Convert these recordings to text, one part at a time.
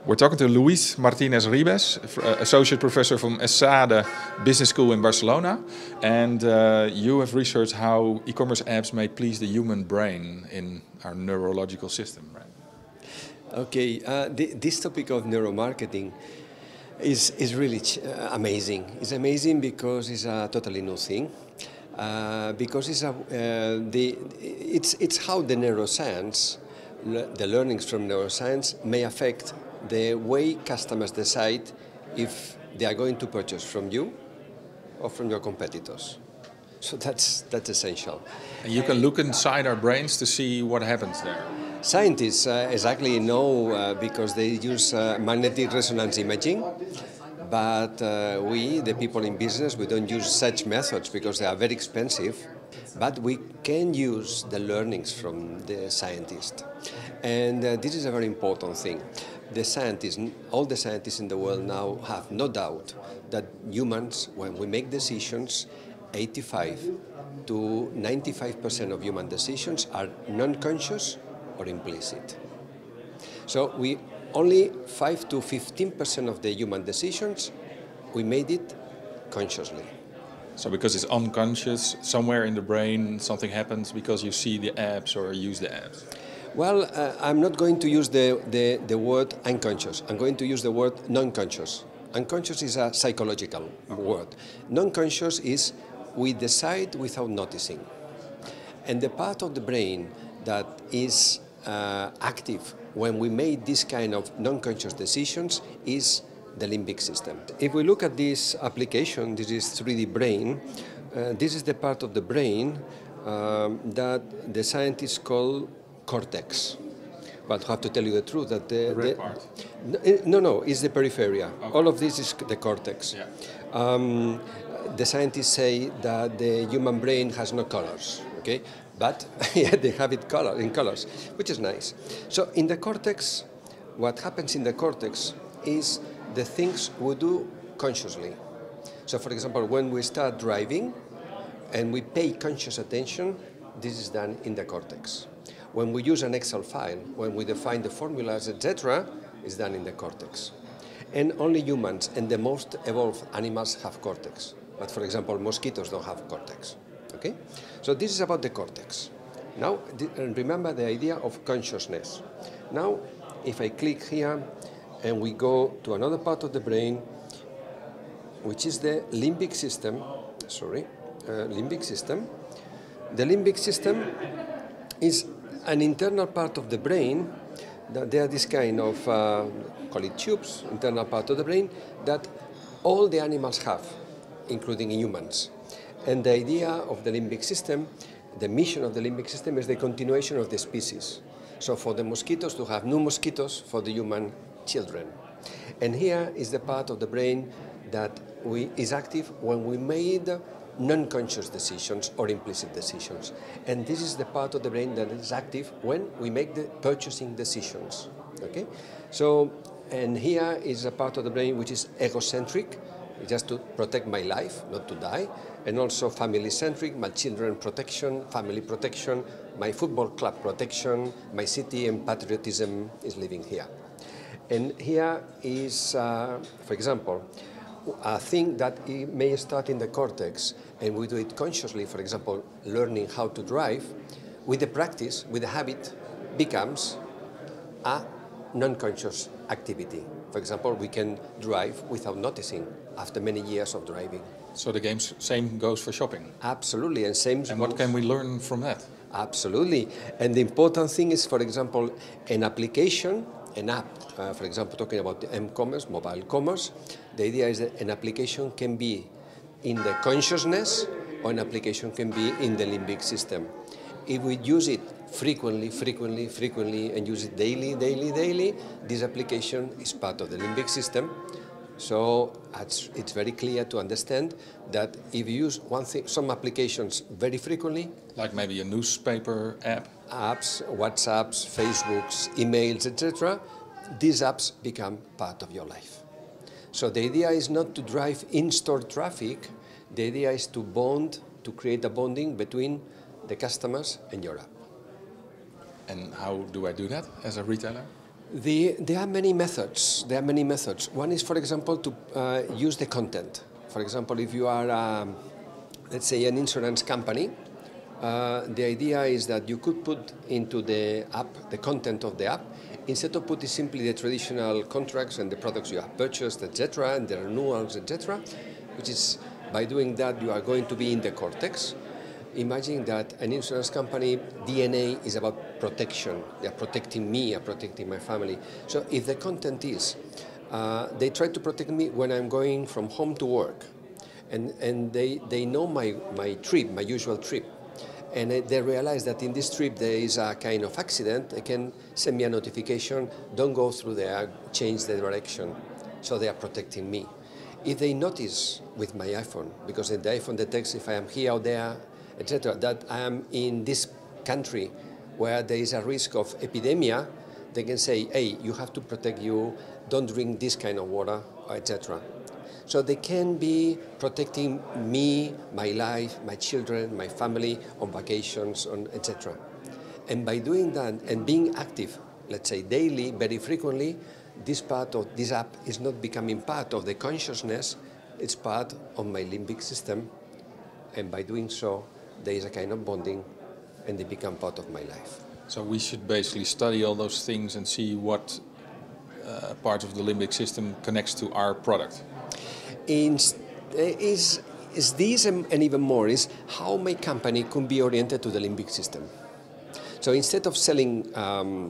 We're talking to Lluis Martinez-Ribes, Associate Professor from Esade Business School in Barcelona. And you have researched how e-commerce apps may please the human brain in our neurological system, right? Okay, this topic of neuromarketing is really amazing. It's amazing because it's a totally new thing. Because it's how the neuroscience, the learnings from neuroscience may affect the way customers decide if they are going to purchase from you or from your competitors. So that's essential. And you can look inside our brains to see what happens there. Scientists exactly know because they use magnetic resonance imaging, but we, the people in business, we don't use such methods because they are very expensive, but we can use the learnings from the scientists. And this is a very important thing. The scientists, all the scientists in the world now have no doubt that humans, when we make decisions, 85 to 95% of human decisions are non-conscious or implicit. So we only 5 to 15% of the human decisions, we made it consciously. So because it's unconscious, somewhere in the brain something happens because you see the apps or use the apps? Well, I'm not going to use the word unconscious. I'm going to use the word non-conscious. Unconscious is a psychological word. Non-conscious is we decide without noticing. And the part of the brain that is active when we make this kind of non-conscious decisions is the limbic system. If we look at this application, this is 3D brain, this is the part of the brain that the scientists call cortex. But I have to tell you the truth that the red part. No, it's the peripheria. Okay. All of this is the cortex. Yeah. The scientists say that the human brain has no colors, okay? But yeah, they have it in colors, which is nice. So in the cortex, what happens in the cortex is the things we do consciously. So for example, when we start driving and we pay conscious attention, this is done in the cortex. When we use an Excel file, when we define the formulas, etc., it's done in the cortex. And only humans and the most evolved animals have cortex. But for example, mosquitoes don't have cortex. Okay? So this is about the cortex. Now, remember the idea of consciousness. Now, if I click here and we go to another part of the brain, which is the limbic system, limbic system. The limbic system is an internal part of the brain that there are this kind of, call it tubes, internal part of the brain that all the animals have, including humans. And the idea of the limbic system, the mission of the limbic system is the continuation of the species. So for the mosquitoes to have new mosquitoes, for the human children. And here is the part of the brain that is active when we made non-conscious decisions or implicit decisions. And this is the part of the brain that is active when we make the purchasing decisions. Okay? So, and here is a part of the brain which is egocentric, just to protect my life, not to die, and also family-centric, my children protection, family protection, my football club protection, my city and patriotism is living here. And here is, for example, a thing that it may start in the cortex, and we do it consciously, for example, learning how to drive, with the practice, with the habit, becomes a non-conscious activity. For example, we can drive without noticing after many years of driving. So the same goes for shopping? Absolutely, and same. And what can we learn from that? Absolutely, and the important thing is, for example, an application, an app, for example, talking about the m-commerce, mobile commerce, the idea is that an application can be in the consciousness or an application can be in the limbic system. If we use it frequently, and use it daily, this application is part of the limbic system. So it's very clear to understand that if you use some applications very frequently, like maybe a newspaper app, apps, WhatsApps, Facebooks, emails, etc., these apps become part of your life. So the idea is not to drive in-store traffic. The idea is to bond, to create a bonding between the customers and your app. And how do I do that as a retailer? There are many methods. There are many methods. One is, for example, to use the content. For example, if you are, let's say, an insurance company, the idea is that you could put into the app the content of the app instead of putting simply the traditional contracts and the products you have purchased, etc., and the renewals, etc., which is, by doing that, you are going to be in the cortex. Imagine that an insurance company DNA is about protection. They are protecting me, are protecting my family. So if the content is, they try to protect me when I'm going from home to work, and they know my trip, my usual trip, and they realize that in this trip there is a kind of accident, they can send me a notification, don't go through there, change the direction. So they are protecting me. If they notice with my iPhone, because the iPhone detects if I am here or there, etc., that I am in this country where there is a risk of epidemia, they can say, hey, you have to protect you, don't drink this kind of water, etc. So they can be protecting me, my life, my children, my family, on vacations, etc. And by doing that and being active, let's say daily, very frequently, this part of this app is not becoming part of the consciousness, it's part of my limbic system, and by doing so, there is a kind of bonding, and they become part of my life. So we should basically study all those things and see what part of the limbic system connects to our product. Is this and even more is how my company can be oriented to the limbic system. So instead of selling,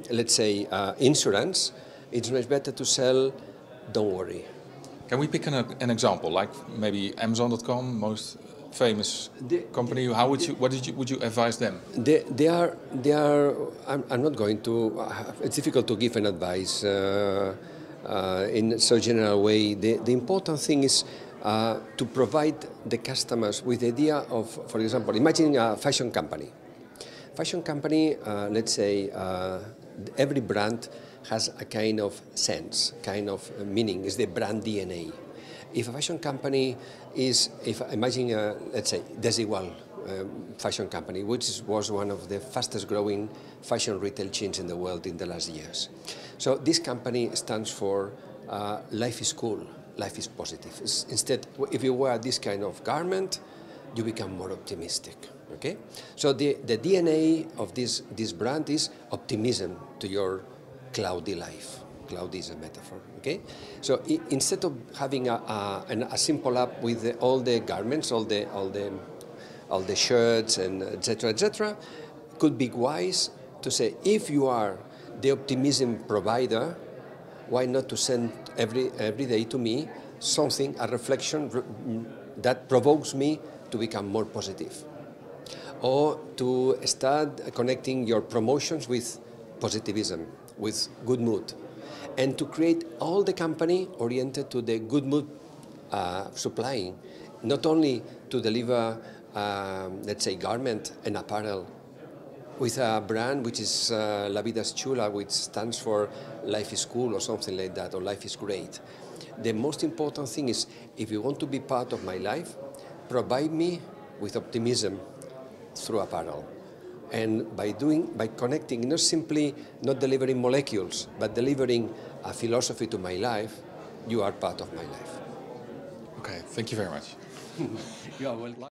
let's say, insurance, it's much better to sell, don't worry. Can we pick an example, like maybe Amazon.com, most famous company? How would you advise them? They are. I'm not going to. It's difficult to give an advice in so general way. The important thing is to provide the customers with the idea of, for example, imagine a fashion company. Fashion company, let's say, every brand has a kind of sense, kind of meaning. It's the brand DNA. If a fashion company is, imagine, let's say, Desigual fashion company, which was one of the fastest growing fashion retail chains in the world in the last years. So this company stands for life is cool, life is positive. Instead, if you wear this kind of garment, you become more optimistic. Okay? So the DNA of this brand is optimism to your cloudy life. Cloudy is a metaphor. Okay? So instead of having a simple app with all the garments, all the shirts and etc., could be wise to say, if you are the optimism provider, why not to send every day to me something, a reflection that provokes me to become more positive, or to start connecting your promotions with positivism, with good mood, and to create all the company oriented to the good mood supplying, not only to deliver, let's say, garment and apparel with a brand which is La Vida es Chula, which stands for life is cool or something like that, or life is great. The most important thing is, if you want to be part of my life, provide me with optimism through apparel. And by connecting, not delivering molecules, but delivering a philosophy to my life, you are part of my life. Okay, thank you very much. You are welcome.